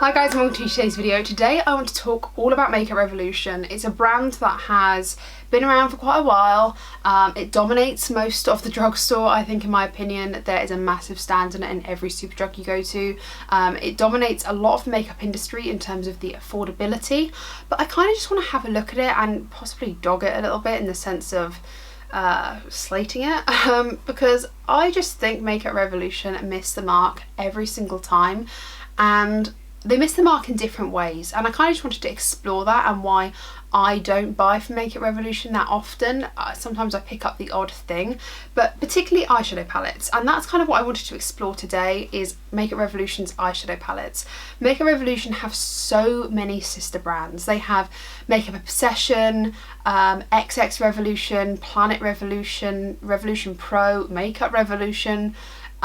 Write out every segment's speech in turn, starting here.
Hi guys and welcome to today's video. Today I want to talk all about Makeup Revolution. It's a brand that has been around for quite a while. It dominates most of the drugstore. I think in my opinion there is a massive stand in it in every Superdrug you go to. It dominates a lot of the makeup industry in terms of the affordability, but I kind of just want to have a look at it and possibly dog it a little bit in the sense of slating it because I just think Makeup Revolution missed the mark every single time, and they miss the mark in different ways, and I kind of just wanted to explore that and why I don't buy from Makeup Revolution that often. Sometimes I pick up the odd thing, but particularly eyeshadow palettes, and that's kind of what I wanted to explore today is Makeup Revolution's eyeshadow palettes. Makeup Revolution have so many sister brands. They have Makeup Obsession, XX Revolution, Planet Revolution, Revolution Pro, Makeup Revolution.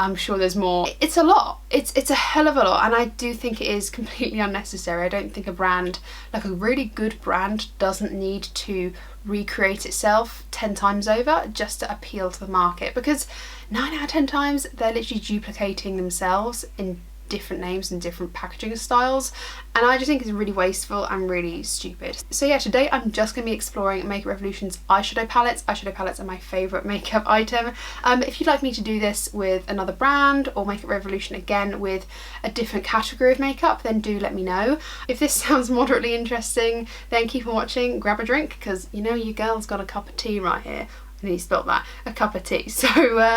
I'm sure there's more. It's a lot. It's a hell of a lot, and I do think it is completely unnecessary. I don't think a brand, like a really good brand, doesn't need to recreate itself 10 times over just to appeal to the market, because 9 out of 10 times they're literally duplicating themselves in different names and different packaging styles, and I just think it's really wasteful and really stupid. So yeah, today I'm just going to be exploring Makeup Revolution's eyeshadow palettes. Eyeshadow palettes are my favourite makeup item. If you'd like me to do this with another brand or Makeup Revolution again with a different category of makeup, then do let me know. If this sounds moderately interesting, then keep on watching, grab a drink, because you know your girl's got a cup of tea right here. I nearly spilled that, a cup of tea. So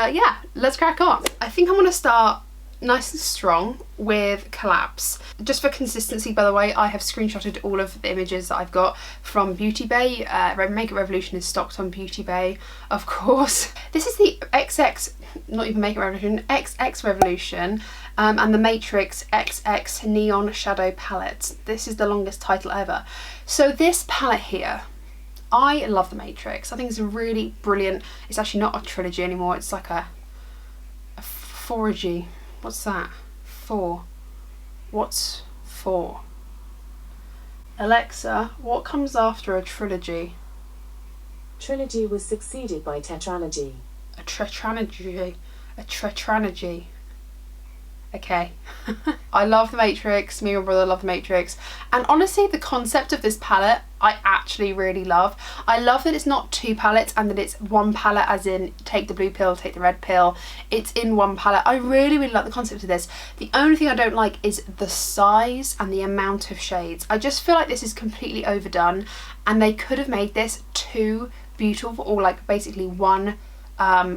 yeah, let's crack on. I think I'm going to start nice and strong with collabs. Just for consistency, by the way, I have screenshotted all of the images that I've got from Beauty Bay. Makeup Revolution is stocked on Beauty Bay, of course. This is the XX, not even Makeup Revolution, XX Revolution and the Matrix XX Neon Shadow Palette. This is the longest title ever. So this palette here, I love the Matrix. I think it's a really brilliant, it's actually not a trilogy anymore, it's like a foragy. What's that? Four. What's four? Alexa, what comes after a trilogy? Trilogy was succeeded by tetralogy. A tetralogy. A tetralogy. Okay. I love the Matrix, me and my brother love the Matrix, and honestly the concept of this palette I actually really love. I love that it's not two palettes and that it's one palette, as in take the blue pill, take the red pill. It's in one palette. I really like the concept of this. The only thing I don't like is the size and the amount of shades. I just feel like this is completely overdone, and they could have made this two beautiful, or like basically one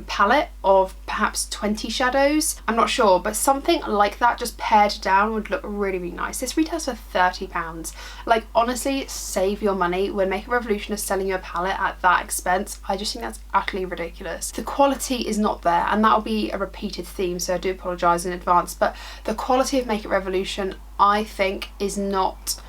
palette of perhaps 20 shadows. I'm not sure, but something like that just pared down would look really nice. This retails for £30. Like honestly, save your money. When Makeup Revolution is selling you a palette at that expense, I just think that's utterly ridiculous. The quality is not there, and that'll be a repeated theme, so I do apologise in advance, but the quality of Makeup Revolution I think is not,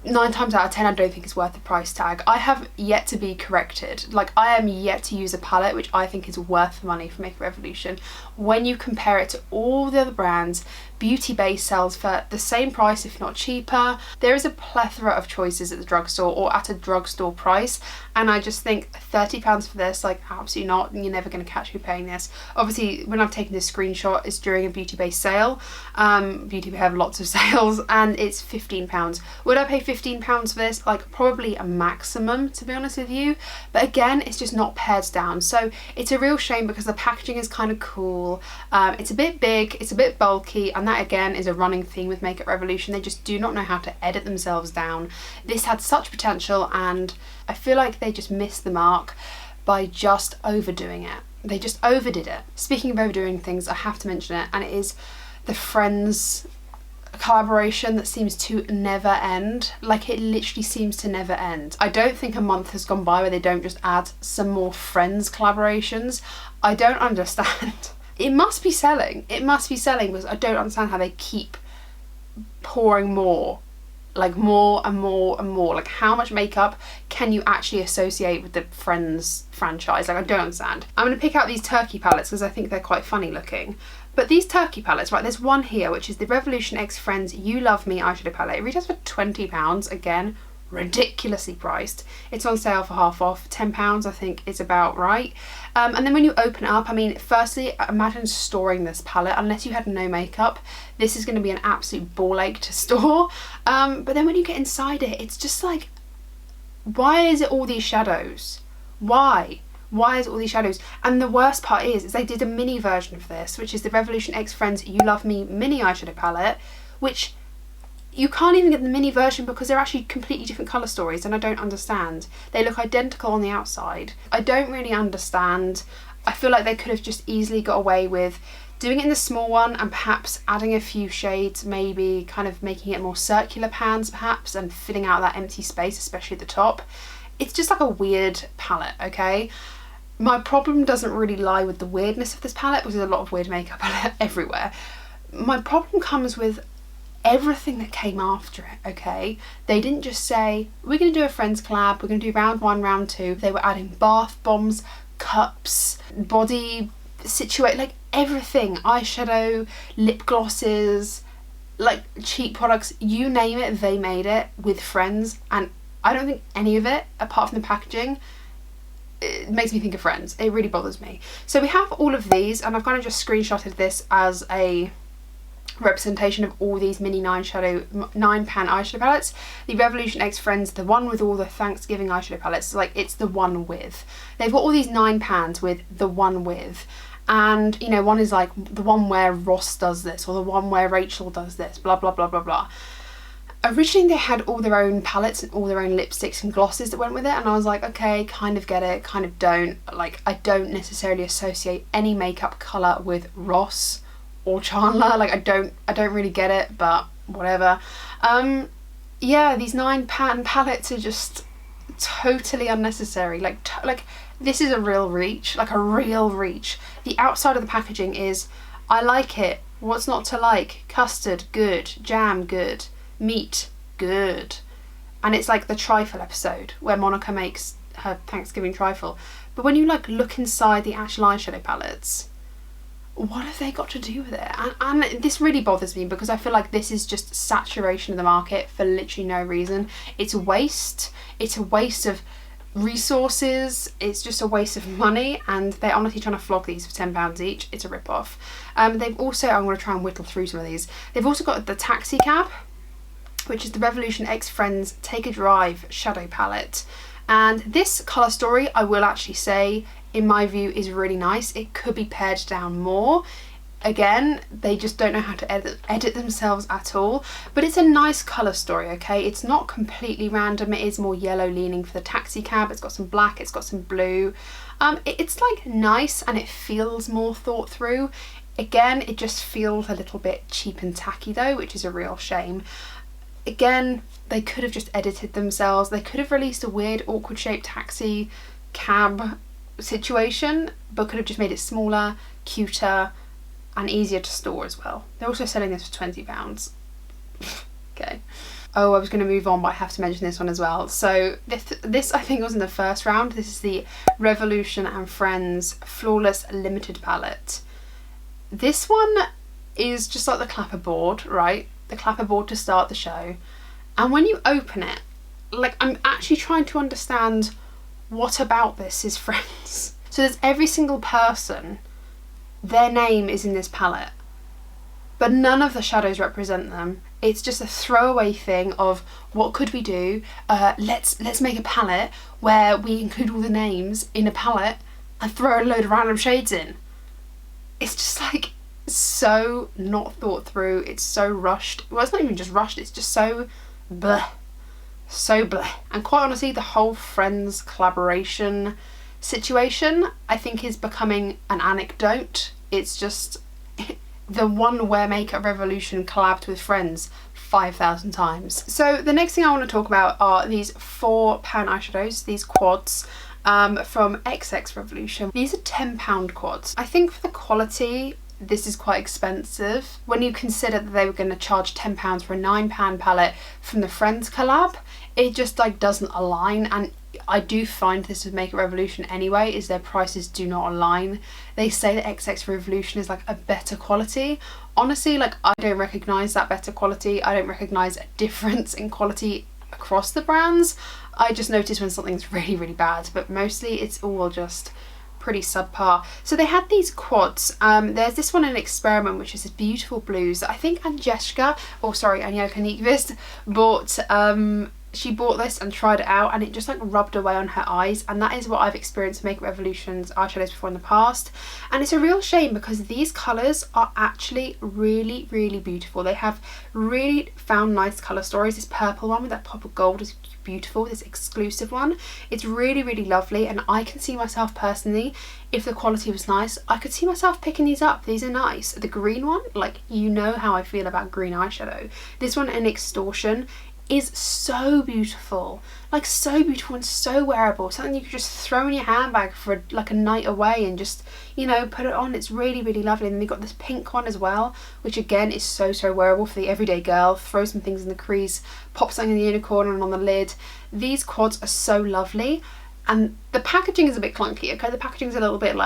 9 times out of 10 I don't think it's worth the price tag. I have yet to be corrected. Like I am yet to use a palette which I think is worth the money for Makeup Revolution. When you compare it to all the other brands, Beauty Bay sells for the same price, if not cheaper. There is a plethora of choices at the drugstore or at a drugstore price, and I just think £30 for this, like absolutely not. You're never going to catch me paying this. Obviously when I've taken this screenshot it's during a Beauty Bay sale. Beauty Bay have lots of sales, and it's £15. Would I pay £15 for this? Like probably a maximum, to be honest with you, but again it's just not pared down, so it's a real shame because the packaging is kind of cool. It's a bit big, it's a bit bulky, and that again is a running theme with Makeup Revolution. They just do not know how to edit themselves down. This had such potential, and I feel like they just missed the mark by just overdoing it. They just overdid it. Speaking of overdoing things, I have to mention it, and it is the Friends collaboration that seems to never end. Like it literally seems to never end. I don't think a month has gone by where they don't just add some more Friends collaborations. I don't understand. It must be selling. It must be selling, because I don't understand how they keep pouring more. Like more and more and more. Like how much makeup can you actually associate with the Friends franchise? Like I don't understand. I'm going to pick out these turkey palettes because I think they're quite funny looking. But these turkey palettes, right, there's one here which is the Revolution X Friends You Love Me eyeshadow palette. It retails for £20. Again, ridiculously priced. It's on sale for half off. £10 I think is about right. And then when you open it up, I mean, firstly, imagine storing this palette. Unless you had no makeup, this is going to be an absolute ball ache to store. But then when you get inside it, it's just like, why is it all these shadows? Why is it all these shadows? And the worst part is they did a mini version of this, which is the Revolution X Friends You Love Me mini eyeshadow palette, which you can't even get the mini version because they're actually completely different colour stories, and I don't understand. They look identical on the outside. I don't really understand. I feel like they could have just easily got away with doing it in the small one and perhaps adding a few shades, maybe kind of making it more circular pans perhaps, and filling out that empty space, especially at the top. It's just like a weird palette, okay? My problem doesn't really lie with the weirdness of this palette, because there's a lot of weird makeup everywhere. My problem comes with everything that came after it, okay? They didn't just say, we're going to do a Friends collab, we're going to do round 1, round 2. They were adding bath bombs, cups, body situate, like everything, eyeshadow, lip glosses, like cheap products, you name it, they made it with Friends. And I don't think any of it, apart from the packaging, it makes me think of Friends. It really bothers me. So we have all of these, and I've kind of just screenshotted this as a representation of all these mini 9 pan eyeshadow palettes. The Revolution X Friends, the one with all the Thanksgiving eyeshadow palettes, like it's the one with. They've got all these 9 pans with the one with. And, you know, one is like the one where Ross does this, or the one where Rachel does this, blah, blah, blah, blah, blah. Originally they had all their own palettes and all their own lipsticks and glosses that went with it, and I was like, okay, kind of get it, kind of don't. Like, I don't necessarily associate any makeup colour with Ross or Chandler. Like, I don't really get it, but whatever. Yeah, these 9 pan palettes are just totally unnecessary. Like this is a real reach, like a real reach. The outside of the packaging is, I like it, what's not to like? Custard, good. Jam, good. Meat, good. And it's like the trifle episode where Monica makes her Thanksgiving trifle. But when you like look inside the actual eyeshadow palettes, what have they got to do with it? And this really bothers me, because I feel like this is just saturation of the market for literally no reason. It's a waste. It's a waste of resources. It's just a waste of money, and they're honestly trying to flog these for £10 each. It's a rip-off. They've also, I'm going to try and whittle through some of these. They've also got the Taxi Cab, which is the Revolution X Friends Take a Drive shadow palette. And this colour story, I will actually say, in my view, is really nice. It could be pared down more. Again, they just don't know how to edit themselves at all. But it's a nice colour story, okay? It's not completely random. It is more yellow leaning for the Taxi Cab. It's got some black, it's got some blue. It's like nice, and it feels more thought through. Again, it just feels a little bit cheap and tacky though, which is a real shame. Again, they could have just edited themselves. They could have released a weird awkward shaped taxi cab situation, but could have just made it smaller, cuter, and easier to store as well. They're also selling this for £20. Okay. Oh, I was going to move on, but I have to mention this one as well. So this I think was in the first round. This is the Revolution and Friends Flawless Limited palette. This one is just like the clapperboard, right? The clapperboard to start the show. And when you open it, like, I'm actually trying to understand what about this is Friends. So there's every single person, their name is in this palette, but none of the shadows represent them. It's just a throwaway thing of, what could we do? Let's make a palette where we include all the names in a palette and throw a load of random shades in. It's just like so not thought through. It's so rushed. Well, it's not even just rushed, it's just so bleh. So bleh. And quite honestly, the whole Friends collaboration situation, I think, is becoming an anecdote. It's just the one where Makeup Revolution collabed with Friends 5,000 times. So the next thing I want to talk about are these 4 pan eyeshadows, these quads from XX Revolution. These are £10 quads. I think for the quality, this is quite expensive. When you consider that they were going to charge £10 for a 9 pan palette from the Friends collab, it just like doesn't align. And I do find this with Makeup Revolution anyway, is their prices do not align. They say that XX Revolution is like a better quality. Honestly, like, I don't recognise that better quality. I don't recognise a difference in quality across the brands. I just notice when something's really, really bad, but mostly it's all just pretty subpar. So they had these quads. There's this one in Experiment, which is this beautiful blues that I think Agnieszka Nyquist bought. She bought this and tried it out, and it just like rubbed away on her eyes, and that is what I've experienced with Makeup Revolution's eyeshadows before in the past. And it's a real shame because these colours are actually really, really beautiful. They have really found nice colour stories. This purple one with that pop of gold is beautiful. This exclusive one, it's really, really lovely, and I can see myself personally, if the quality was nice, I could see myself picking these up. These are nice. The green one, like, you know how I feel about green eyeshadow. This one in Extortion is so beautiful, like so beautiful and so wearable. Something you could just throw in your handbag for like a night away and just, you know, put it on. It's really, really lovely. And then they've got this pink one as well, which again is so, so wearable for the everyday girl. Throw some things in the crease, pop something in the unicorn and on the lid. These quads are so lovely, and the packaging is a bit clunky, okay? The packaging is a little bit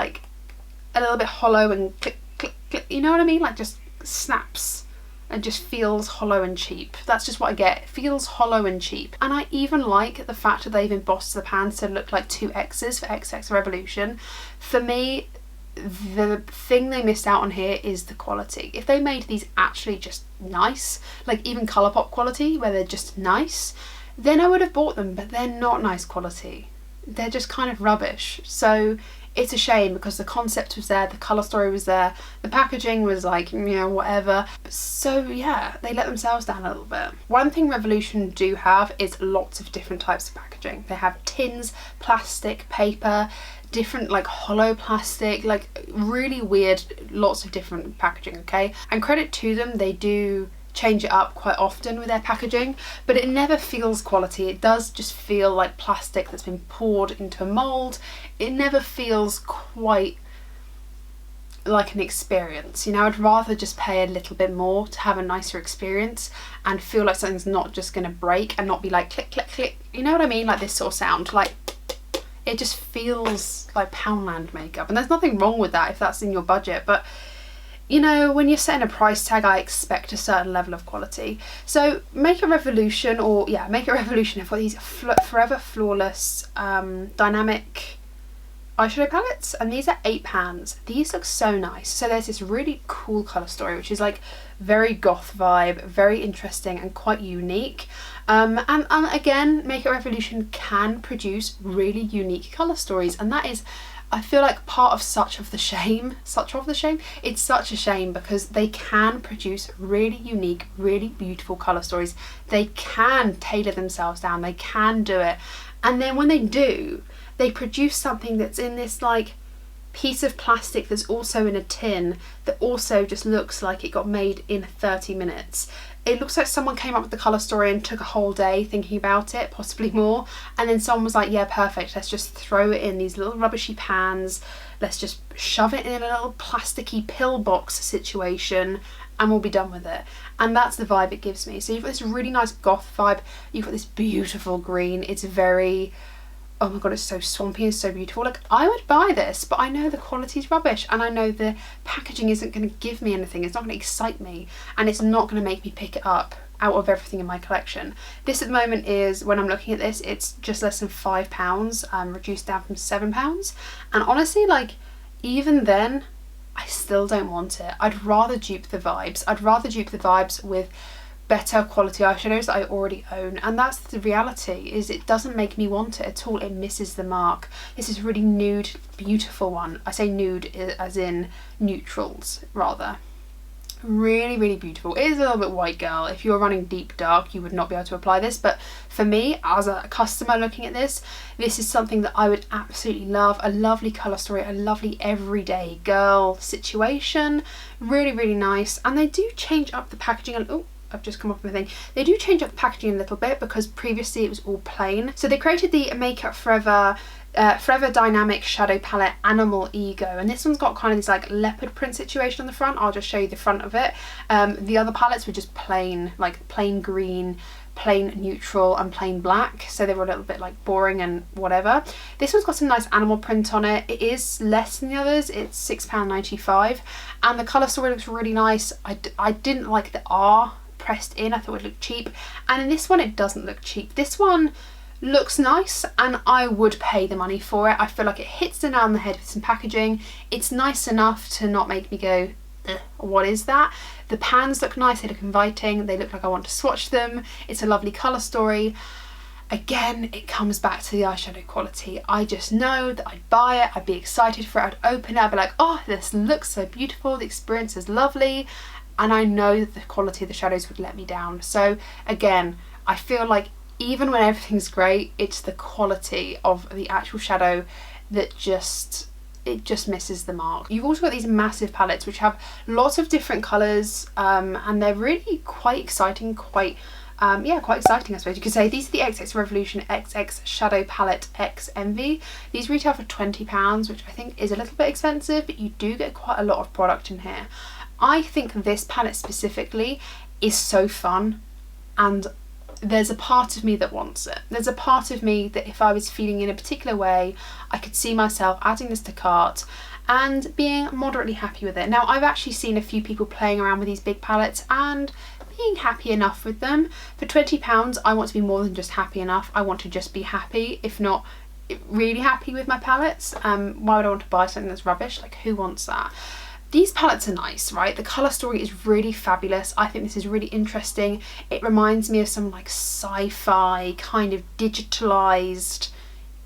hollow and click, click, click, you know what I mean? Like just snaps and just feels hollow and cheap. That's just what I get. It feels hollow and cheap. And I even like the fact that they've embossed the pans to look like 2 X's for XX Revolution. For me, the thing they missed out on here is the quality. If they made these actually just nice, like even Colourpop quality, where they're just nice, then I would have bought them, but they're not nice quality. They're just kind of rubbish. So it's a shame because the concept was there, the colour story was there, the packaging was like, you know, whatever. So yeah, they let themselves down a little bit. One thing Revolution do have is lots of different types of packaging. They have tins, plastic, paper, different like hollow plastic, like really weird, lots of different packaging, okay? And credit to them, they do change it up quite often with their packaging, but it never feels quality. It does just feel like plastic that's been poured into a mold. It never feels quite like an experience, you know. I'd rather just pay a little bit more to have a nicer experience and feel like something's not just gonna break and not be like click click click, you know what I mean, like this sort of sound. Like it just feels like Poundland makeup, and there's nothing wrong with that if that's in your budget, but you know, when you're setting a price tag, I expect a certain level of quality. So Makeup Revolution, Makeup Revolution have got these Forever Flawless dynamic eyeshadow palettes, and these are £8. These look so nice. So there's this really cool colour story, which is like very goth vibe, very interesting and quite unique. And again, Makeup Revolution can produce really unique colour stories, and that is, I feel like, part of such of the shame. It's such a shame because they can produce really unique, really beautiful colour stories. They can tailor themselves down, they can do it. And then when they do, they produce something that's in this like piece of plastic that's also in a tin that also just looks like it got made in 30 minutes. It looks like someone came up with the colour story and took a whole day thinking about it, possibly more, and then someone was like, yeah, perfect, let's just throw it in these little rubbishy pans, let's just shove it in a little plasticky pill box situation and we'll be done with it. And that's the vibe it gives me. So you've got this really nice goth vibe, you've got this beautiful green, it's very, oh my god, it's so swampy and so beautiful. Like, I would buy this, but I know the quality's rubbish and I know the packaging isn't going to give me anything. It's not going to excite me and it's not going to make me pick it up out of everything in my collection. This at the moment is, when I'm looking at this, it's just less than £5, reduced down from £7. And honestly, like, even then, I still don't want it. I'd rather dupe the vibes. I'd rather dupe the vibes with better quality eyeshadows that I already own, and that's the reality, is it doesn't make me want it at all. It misses the mark. This is a really nude, beautiful one. I say nude as in neutrals, rather. Really, really beautiful. It is a little bit white girl. If you're running deep dark, you would not be able to apply this, but for me, as a customer looking at this, this is something that I would absolutely love. A lovely colour story, a lovely everyday girl situation. Really, really nice. And they do change up the packaging a little. I've just come up with a thing. They do change up the packaging a little bit because previously it was all plain. So they created the Makeup Forever Dynamic Shadow Palette Animal Ego, and this one's got kind of this like leopard print situation on the front. I'll just show you the front of it. The other palettes were just plain, like plain green, plain neutral and plain black, so they were a little bit like boring and whatever. This one's got some nice animal print on it. It is less than the others. It's £6.95 and the colour story looks really nice. I didn't like the R pressed in. I thought it would look cheap, and in this one it doesn't look cheap. This one looks nice and I would pay the money for it. I feel like it hits the nail on the head with some packaging. It's nice enough to not make me go, ugh, what is that? The pans look nice, they look inviting, they look like I want to swatch them. It's a lovely colour story. Again, it comes back to the eyeshadow quality. I just know that I'd buy it, I'd be excited for it, I'd open it, I'd be like, oh, this looks so beautiful, the experience is lovely, and I know that the quality of the shadows would let me down. So again, I feel like even when everything's great, it's the quality of the actual shadow that it just misses the mark. You've also got these massive palettes which have lots of different colours, and they're really quite exciting, quite exciting, I suppose you could say. These are the XX Revolution XX Shadow Palette X Envy. These retail for £20, which I think is a little bit expensive, but you do get quite a lot of product in here. I think this palette specifically is so fun, and there's a part of me that wants it. There's a part of me that if I was feeling in a particular way, I could see myself adding this to cart and being moderately happy with it. Now, I've actually seen a few people playing around with these big palettes and being happy enough with them. For £20, I want to be more than just happy enough. I want to just be happy, if not really happy with my palettes. Why would I want to buy something that's rubbish? Like, who wants that? These palettes are nice, right? The colour story is really fabulous. I think this is really interesting. It reminds me of some like sci-fi kind of digitalised,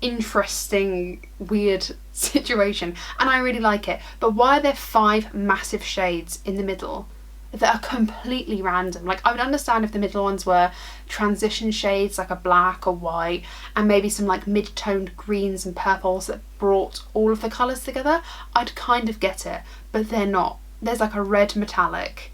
interesting, weird situation, and I really like it. But why are there 5 massive shades in the middle that are completely random? Like, I would understand if the middle ones were transition shades like a black or white, and maybe some like mid-toned greens and purples that brought all of the colours together. I'd kind of get it, but they're not. There's like a red metallic,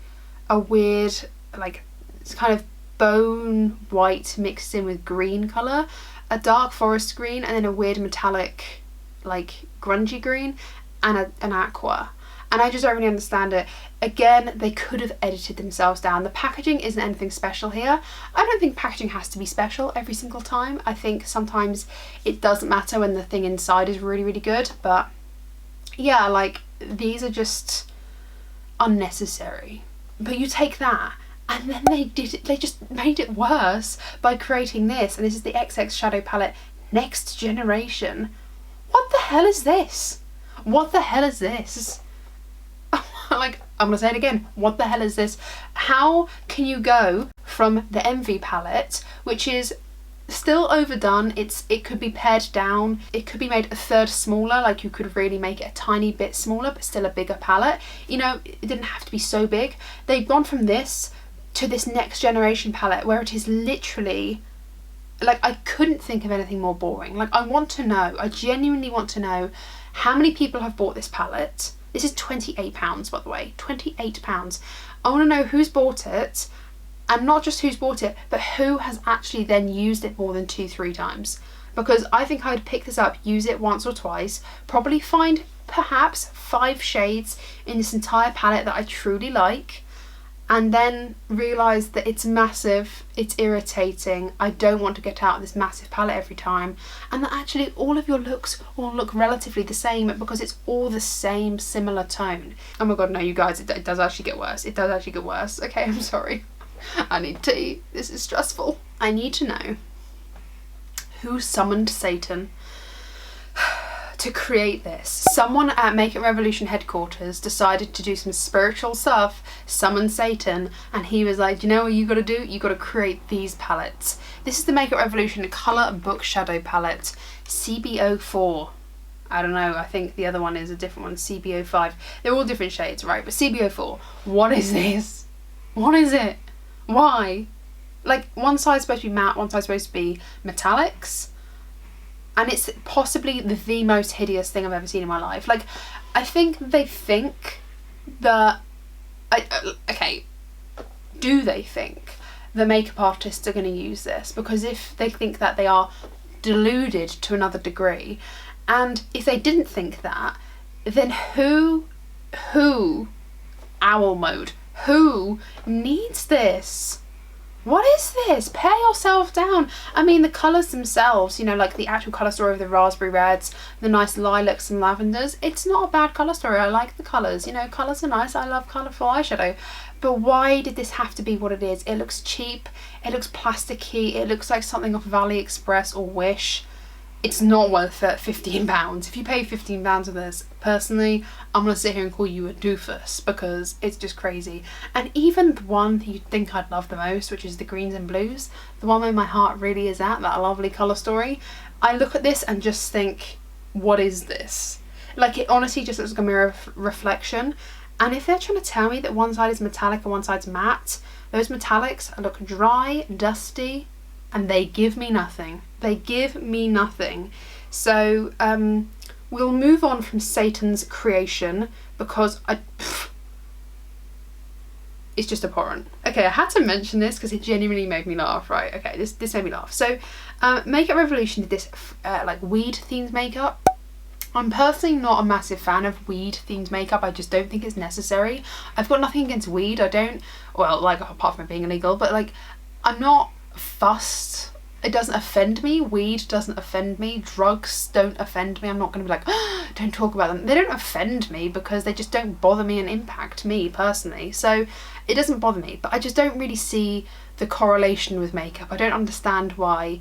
a weird like it's kind of bone white mixed in with green colour, a dark forest green, and then a weird metallic like grungy green, and an aqua. And I just don't really understand it. Again, they could have edited themselves down. The packaging isn't anything special here. I don't think packaging has to be special every single time. I think sometimes it doesn't matter when the thing inside is really, really good. But yeah, like, these are just unnecessary. But you take that, and then they just made it worse by creating this. And this is the XX Shadow Palette Next Generation. What the hell is this? What the hell is this? Like, I'm gonna say it again, what the hell is this? How can you go from the Envy palette, which is still overdone, it could be pared down, it could be made a third smaller, like you could really make it a tiny bit smaller but still a bigger palette, you know, it didn't have to be so big. They've gone from this to this Next Generation palette where it is literally, like, I couldn't think of anything more boring. Like, I want to know, I genuinely want to know how many people have bought this palette. This is £28, by the way, £28. I want to know who's bought it, and not just who's bought it, but who has actually then used it more than 2-3 times. Because I think I would pick this up, use it once or twice, probably find perhaps 5 shades in this entire palette that I truly like, and then realise that it's massive, it's irritating, I don't want to get out of this massive palette every time, and that actually all of your looks will look relatively the same because it's all the same similar tone. Oh my god, no, you guys, it does actually get worse. It does actually get worse. Okay, I'm sorry. I need tea. This is stressful. I need to know who summoned Satan to create this. Someone at Make It Revolution headquarters decided to do some spiritual stuff, summon Satan, and he was like, you know what you gotta do? You gotta create these palettes. This is the Make It Revolution Colour Book Shadow Palette, CB04. I don't know, I think the other one is a different one, CB05. They're all different shades, right? But CB04, what is this? What is it? Why? Like, one side's supposed to be matte, one side's supposed to be metallics. And it's possibly the most hideous thing I've ever seen in my life. Like, I think they think that... okay, do they think the makeup artists are going to use this? Because if they think that, they are deluded to another degree. And if they didn't think that, then who, owl mode, who needs this? What is this? Pare yourself down. I mean, the colours themselves, you know, like the actual colour story of the raspberry reds, the nice lilacs and lavenders, it's not a bad colour story. I like the colours, you know, colours are nice. I love colourful eyeshadow. But why did this have to be what it is? It looks cheap, it looks plasticky, it looks like something off AliExpress or Wish. It's not worth £15. If you pay £15 for this, personally, I'm going to sit here and call you a doofus because it's just crazy. And even the one that you'd think I'd love the most, which is the greens and blues, the one where my heart really is at, that lovely colour story, I look at this and just think, what is this? Like, it honestly just looks like a mirror reflection. And if they're trying to tell me that one side is metallic and one side's matte, those metallics look dry, dusty, and they give me nothing. They give me nothing. So we'll move on from Satan's creation because it's just abhorrent. Okay, I had to mention this because it genuinely made me laugh, right? Okay, this made me laugh. So Makeup Revolution did this like weed themed makeup. I'm personally not a massive fan of weed themed makeup. I just don't think it's necessary. I've got nothing against weed. I don't, well, like, apart from it being illegal, but like, I'm not fussed. It doesn't offend me. Weed doesn't offend me. Drugs don't offend me. I'm not going to be like, oh, don't talk about them. They don't offend me because they just don't bother me and impact me personally. So it doesn't bother me, but I just don't really see the correlation with makeup. I don't understand why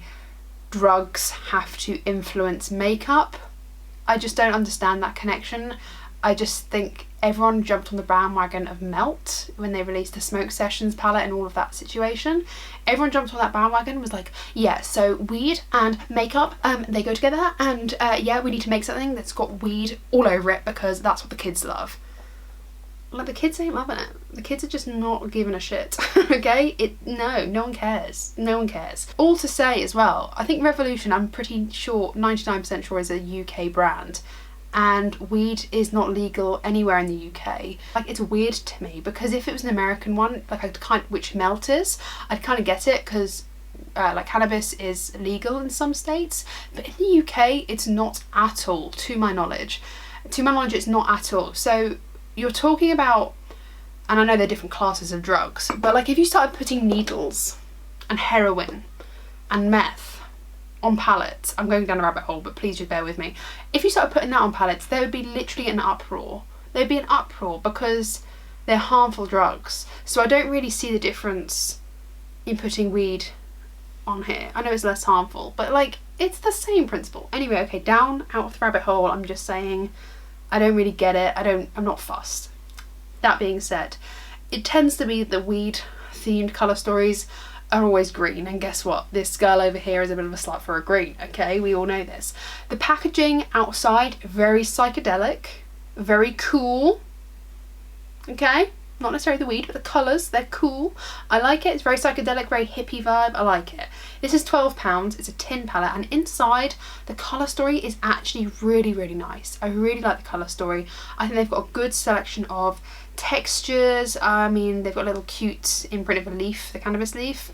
drugs have to influence makeup. I just don't understand that connection. I just think everyone jumped on the bandwagon of Melt when they released the Smoke Sessions palette and all of that situation. Everyone jumped on that bandwagon, was like, yeah, so weed and makeup, they go together, and yeah, we need to make something that's got weed all over it because that's what the kids love. Like, the kids ain't loving it. The kids are just not giving a shit, okay? No one cares. No one cares. All to say as well, I think Revolution, I'm pretty sure, 99% sure, is a UK brand. And weed is not legal anywhere in the UK. Like, it's weird to me because if it was an American one, like which Melt is, I'd kind of get it because like cannabis is legal in some states, but in the UK it's not at all, to my knowledge. To my knowledge, it's not at all. So you're talking about, and I know they're different classes of drugs, but like if you started putting needles and heroin and meth on palettes, I'm going down a rabbit hole, but please just bear with me. If you started putting that on palettes, there would be literally an uproar. There'd be an uproar because they're harmful drugs. So I don't really see the difference in putting weed on here. I know it's less harmful, but like, it's the same principle. Anyway, okay, down out of the rabbit hole. I'm just saying, I don't really get it. I'm not fussed. That being said, it tends to be the weed themed colour stories are always green, and guess what? This girl over here is a bit of a slut for a green, okay? We all know this. The packaging outside, very psychedelic, very cool, okay? Not necessarily the weed, but the colours, they're cool. I like it. It's very psychedelic, very hippie vibe. I like it. This is £12. It's a tin palette, and inside the colour story is actually really, really nice. I really like the colour story. I think they've got a good selection of textures. I mean, they've got a little cute imprint of a leaf, the cannabis leaf.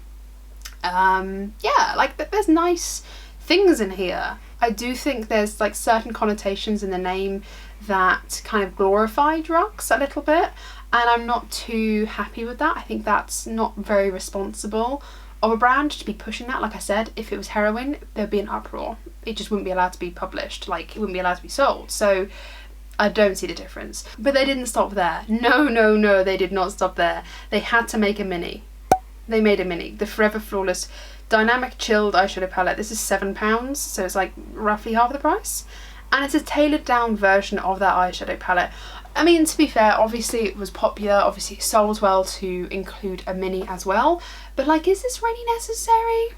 Yeah, like there's nice things in here. I do think there's like certain connotations in the name that kind of glorify drugs a little bit, and I'm not too happy with that. I think that's not very responsible of a brand to be pushing that. Like I said, if it was heroin, there'd be an uproar. It just wouldn't be allowed to be published, like it wouldn't be allowed to be sold. So I don't see the difference. But they didn't stop there. No, they did not stop there. They had to make a mini. They made a mini, the Forever Flawless Dynamic Chilled Eyeshadow Palette. This is £7, so it's like roughly half the price. And it's a tailored down version of that eyeshadow palette. I mean, to be fair, obviously it was popular, obviously it sold well to include a mini as well. But like, is this really necessary?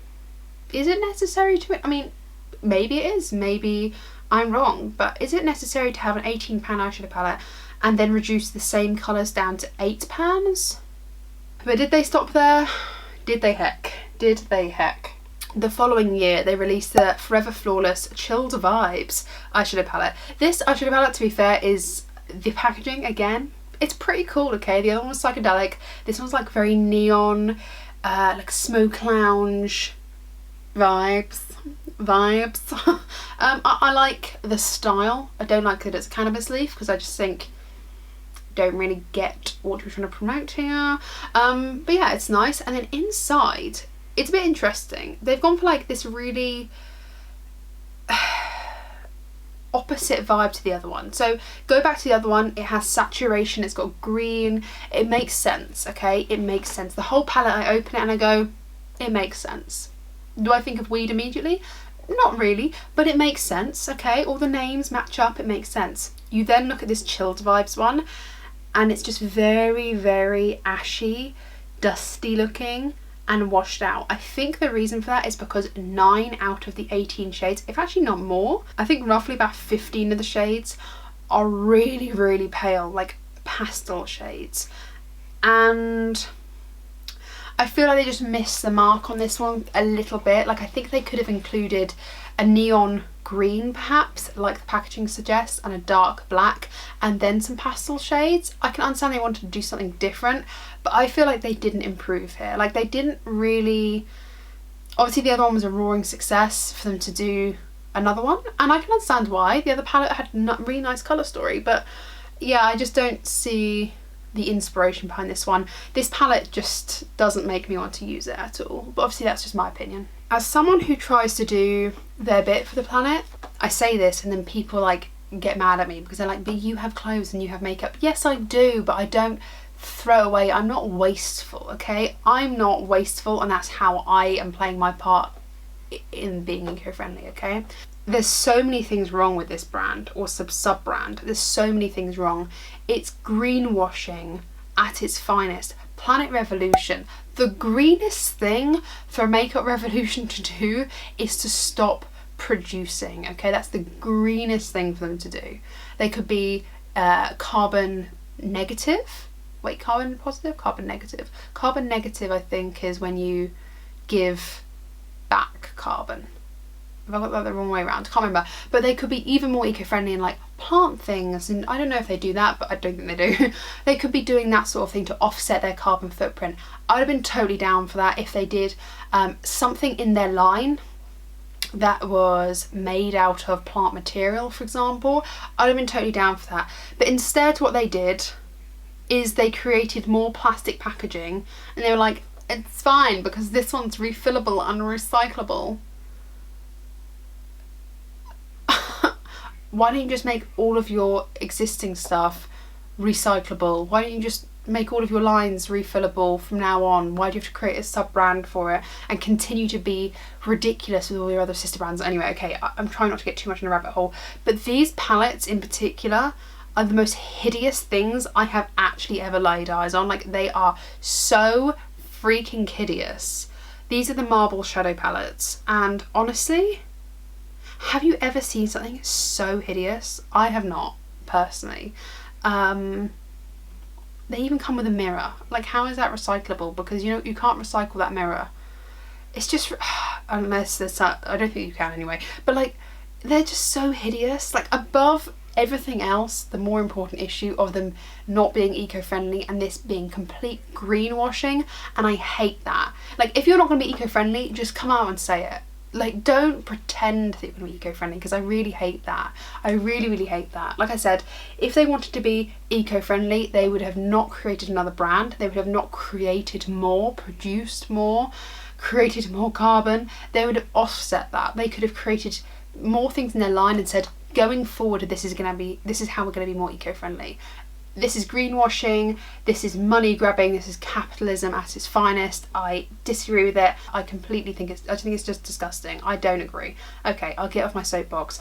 Is it necessary to it? I mean, maybe it is, maybe I'm wrong, but is it necessary to have an £18 eyeshadow palette and then reduce the same colours down to £8? But did they stop there? Did they heck? Did they heck? The following year, they released the Forever Flawless Chilled Vibes eyeshadow palette. This eyeshadow palette, to be fair, is the packaging again. It's pretty cool, okay? The other one was psychedelic. This one's like very neon, like smoke lounge vibes. I like the style. I don't like that it's a cannabis leaf because I just think don't really get what we're trying to promote here. But yeah, it's nice. And then inside, it's a bit interesting. They've gone for like this really opposite vibe to the other one. So go back to the other one, it has saturation, it's got green, it makes sense, okay? It makes sense. The whole palette, I open it and I go, it makes sense. Do I think of weed immediately? Not really, but it makes sense, okay? All the names match up, it makes sense. You then look at this chilled vibes one and it's just very, very ashy, dusty looking and washed out. I think the reason for that is because 9 out of the 18 shades, if actually not more, I think roughly about 15 of the shades are really, really pale, like pastel shades. And I feel like they just missed the mark on this one a little bit. Like I think they could have included a neon green perhaps, like the packaging suggests, and a dark black, and then some pastel shades. I can understand they wanted to do something different, but I feel like they didn't improve here. Like they didn't really, obviously the other one was a roaring success for them to do another one, and I can understand why. The other palette had a really nice colour story, but yeah, I just don't see the inspiration behind this one. This palette just doesn't make me want to use it at all, but obviously that's just my opinion. As someone who tries to do their bit for the planet, I say this and then people like get mad at me because they're like, but you have clothes and you have makeup. Yes, I do, but I don't throw away. I'm not wasteful, okay? I'm not wasteful, and that's how I am playing my part in being eco-friendly, okay? There's so many things wrong with this brand or sub-brand. There's so many things wrong. It's greenwashing at its finest. Planet Revolution. The greenest thing for Makeup Revolution to do is to stop producing, okay? That's the greenest thing for them to do. They could be carbon negative. Wait, carbon positive? Carbon negative. Carbon negative, I think, is when you give back carbon. Have I got that the wrong way around? I can't remember. But they could be even more eco-friendly and like plant things, and I don't know if they do that, but I don't think they do. They could be doing that sort of thing to offset their carbon footprint. I'd have been totally down for that if they did something in their line that was made out of plant material, for example. I'd have been totally down for that. But instead what they did is they created more plastic packaging, and they were like, it's fine because this one's refillable and recyclable. Why don't you just make all of your existing stuff recyclable? Why don't you just make all of your lines refillable from now on? Why do you have to create a sub-brand for it and continue to be ridiculous with all your other sister brands? Anyway, okay, I'm trying not to get too much in a rabbit hole, but these palettes in particular are the most hideous things I have actually ever laid eyes on. Like, they are so freaking hideous. These are the Marble Shadow palettes, and honestly, have you ever seen something so hideous? I have not, personally. They even come with a mirror. Like, how is that recyclable? Because, you know, you can't recycle that mirror. It's just, unless there's, I don't think you can anyway. But like, they're just so hideous. Like, above everything else, the more important issue of them not being eco-friendly and this being complete greenwashing, and I hate that. Like, if you're not going to be eco-friendly, just come out and say it. Like, don't pretend that you're going to be eco-friendly, because I really hate that. I really, really hate that. Like I said, if they wanted to be eco-friendly, they would have not created another brand. They would have not created more, produced more, created more carbon. They would have offset that. They could have created more things in their line and said, going forward, this is how we're going to be more eco-friendly. This is greenwashing, this is money grabbing, this is capitalism at its finest. I disagree with it. I completely think I think it's just disgusting. I don't agree. Okay, I'll get off my soapbox.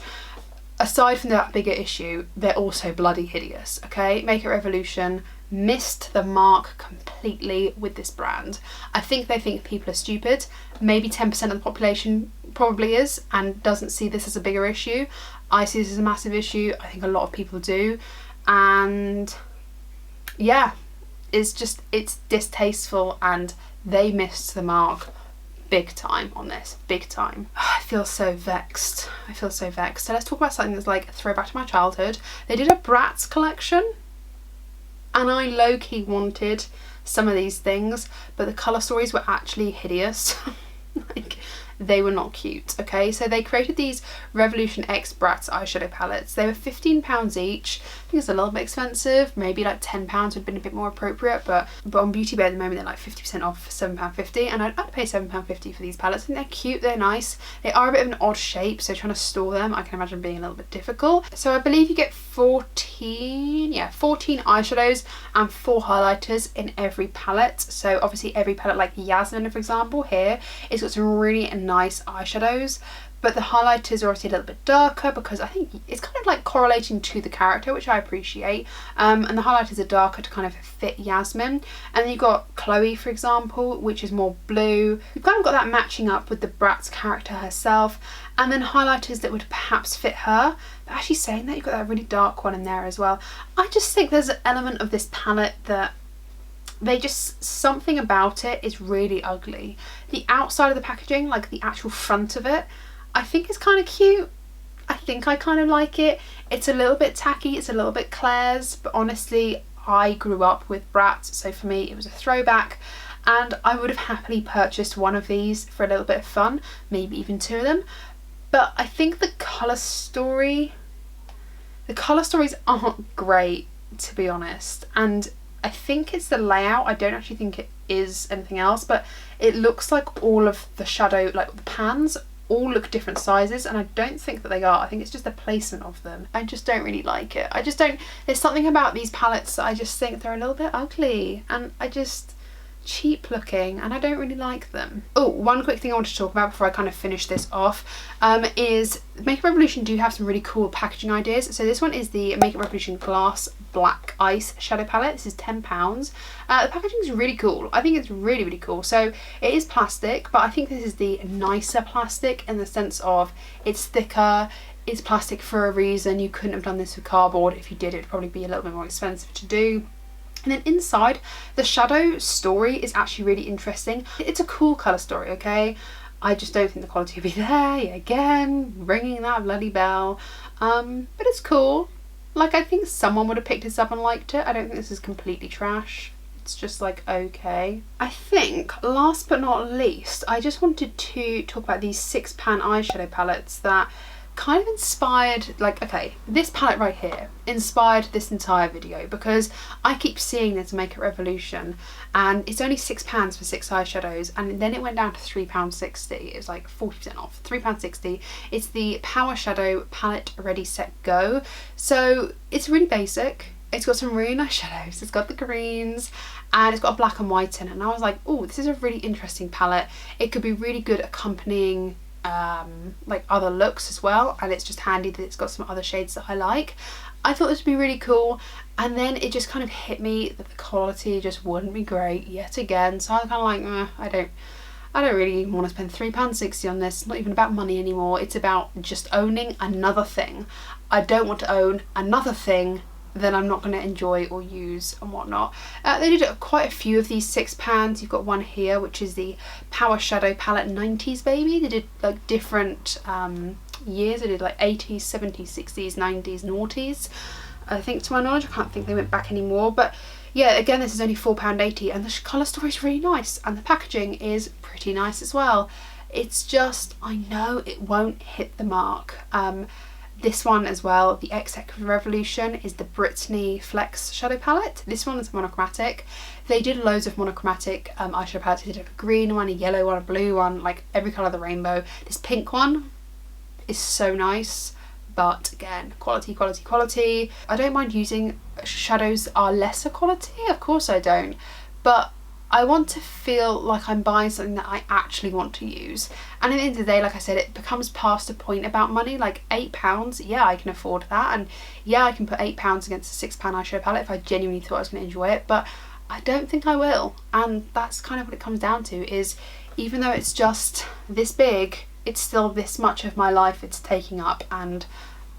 Aside from that bigger issue, they're also bloody hideous, okay? Makeup Revolution missed the mark completely with this brand. I think they think people are stupid. Maybe 10% of the population probably is and doesn't see this as a bigger issue. I see this as a massive issue. I think a lot of people do. And yeah, it's distasteful, and they missed the mark big time on this, big time. I feel so vexed. So let's talk about something that's like a throwback to my childhood. They did a Bratz collection, and I low-key wanted some of these things, but the colour stories were actually hideous. Like, they were not cute. Okay, so they created these Revolution X Bratz eyeshadow palettes. They were £15 each. I think it's a little bit expensive, maybe like £10 would have been a bit more appropriate, but on Beauty Bay at the moment they're like 50% off for £7.50, and I'd pay £7.50 for these palettes. I think they're cute, they're nice. They are a bit of an odd shape, so trying to store them I can imagine being a little bit difficult. So I believe you get 14 eyeshadows and 4 highlighters in every palette. So obviously every palette, like Yasmin for example here, it's got some really nice eyeshadows, but the highlighters are obviously a little bit darker because I think it's kind of like correlating to the character, which I appreciate, and the highlighters are darker to kind of fit Yasmin. And then you've got Chloe for example, which is more blue. You've kind of got that matching up with the Bratz character herself, and then highlighters that would perhaps fit her. But actually saying that, you've got that really dark one in there as well. I just think there's an element of this palette that something about it is really ugly. The outside of the packaging, like the actual front of it, I think is kind of cute. I think I kind of like it. It's a little bit tacky, it's a little bit Claire's, but honestly I grew up with Bratz, so for me it was a throwback, and I would have happily purchased one of these for a little bit of fun, maybe even 2 of them. But I think the colour stories aren't great, to be honest, and I think it's the layout. I don't actually think it is anything else, but it looks like all of the shadow, like the pans, all look different sizes, and I don't think that they are. I think it's just the placement of them. I just don't really like it. There's something about these palettes that I just think they're a little bit ugly, and cheap looking, and I don't really like them. Oh, one quick thing I want to talk about before I kind of finish this off is Makeup Revolution do have some really cool packaging ideas. So this one is the Makeup Revolution Glass Black Ice Shadow Palette. This is £10. The packaging is really cool. I think it's really, really cool. So it is plastic, but I think this is the nicer plastic in the sense of it's thicker, it's plastic for a reason. You couldn't have done this with cardboard. If you did, it would probably be a little bit more expensive to do. And then inside, the shadow story is actually really interesting. It's a cool colour story, okay? I just don't think the quality will be there, yet again, ringing that bloody bell. But it's cool. Like, I think someone would have picked this up and liked it. I don't think this is completely trash. It's just like, okay. I think, last but not least, I just wanted to talk about these 6-pan eyeshadow palettes that kind of inspired, like, okay, this palette right here inspired this entire video because I keep seeing this Makeup Revolution and it's only £6 for 6 eyeshadows, and then it went down to £3.60. It was like 40% off, £3.60. It's the Power Shadow Palette Ready Set Go. So it's really basic. It's got some really nice shadows. It's got the greens and it's got a black and white in it, and I was like, oh, this is a really interesting palette. It could be really good accompanying like other looks as well, and it's just handy that it's got some other shades that I like. I thought this would be really cool, and then it just kind of hit me that the quality just wouldn't be great yet again, so I was kind of like, I don't really even want to spend £3.60 on this. It's not even about money anymore. It's about just owning another thing. I don't want to own another thing then I'm not going to enjoy or use and whatnot. They did quite a few of these 6 pans. You've got one here which is the Power Shadow Palette 90s baby. They did like different years. They did like 80s, 70s, 60s, 90s, noughties. I think, to my knowledge, I can't think they went back anymore, but yeah, again, this is only £4.80, and the colour story is really nice and the packaging is pretty nice as well. It's just, I know it won't hit the mark. This one as well, the XX Revolution, is the Brittany Flex Shadow Palette. This one is monochromatic. They did loads of monochromatic eyeshadow palettes. They did a green one, a yellow one, a blue one, like every colour of the rainbow. This pink one is so nice, but again, quality, quality, quality. I don't mind using shadows that are lesser quality, of course I don't, but I want to feel like I'm buying something that I actually want to use. And at the end of the day, like I said, it becomes past a point about money. Like £8, yeah, I can afford that, and yeah, I can put £8 against a £6 eyeshadow palette if I genuinely thought I was going to enjoy it, but I don't think I will. And that's kind of what it comes down to, is even though it's just this big, it's still this much of my life it's taking up, and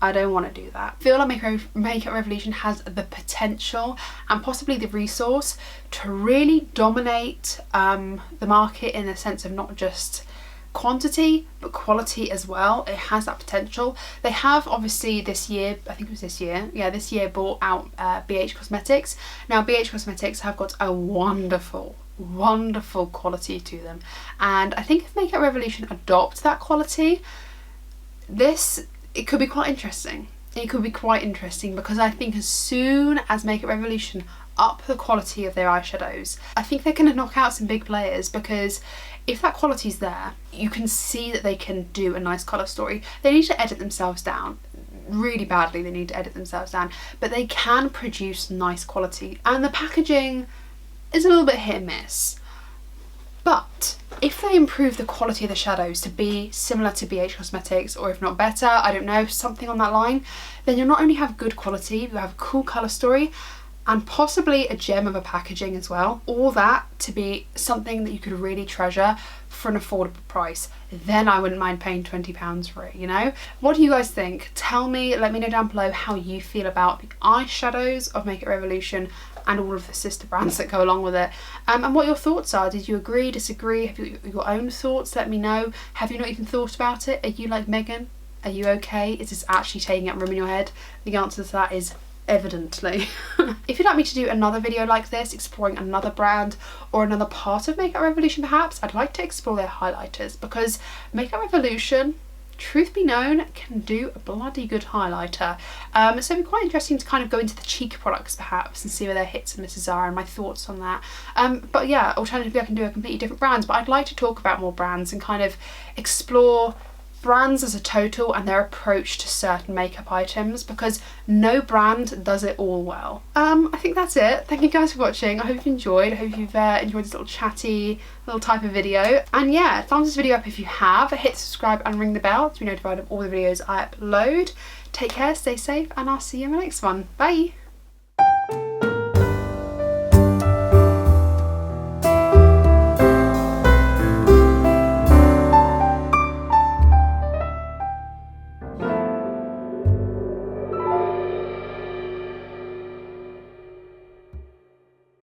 I don't want to do that. I feel like Makeup Revolution has the potential and possibly the resource to really dominate the market, in the sense of not just quantity but quality as well. It has that potential. They have obviously this year, I think it was this year, yeah, this year bought out BH Cosmetics. Now BH Cosmetics have got a wonderful quality to them, and I think if Makeup Revolution adopt that quality, it could be quite interesting. It could be quite interesting, because I think as soon as Makeup Revolution up the quality of their eyeshadows, I think they're going to knock out some big players, because if that quality's there, you can see that they can do a nice colour story. They need to edit themselves down really badly, they need to edit themselves down, but they can produce nice quality, and the packaging is a little bit hit and miss. But if they improve the quality of the shadows to be similar to BH Cosmetics, or if not better, I don't know, something on that line, then you'll not only have good quality, you have a cool colour story, and possibly a gem of a packaging as well. All that to be something that you could really treasure for an affordable price. Then I wouldn't mind paying £20 for it, you know? What do you guys think? Tell me, let me know down below how you feel about the eyeshadows of Makeup Revolution and all of the sister brands that go along with it, and what your thoughts are. Did you agree, disagree? Have you your own thoughts? Let me know. Have you not even thought about it? Are you like Megan? Are you okay? Is this actually taking up room in your head? The answer to that is evidently. If you'd like me to do another video like this, exploring another brand or another part of Makeup Revolution perhaps, I'd like to explore their highlighters, because Makeup Revolution, truth be known, can do a bloody good highlighter. So it'd be quite interesting to kind of go into the cheek products perhaps and see where their hits and misses are and my thoughts on that. But yeah, alternatively I can do a completely different brand, but I'd like to talk about more brands and kind of explore brands as a total and their approach to certain makeup items, because no brand does it all well. I think that's it. Thank you guys for watching. I hope you've enjoyed. I hope you've enjoyed this little chatty little type of video. And yeah, thumbs this video up if you have. Hit subscribe and ring the bell to be notified of all the videos I upload. Take care, stay safe, and I'll see you in the next one. Bye!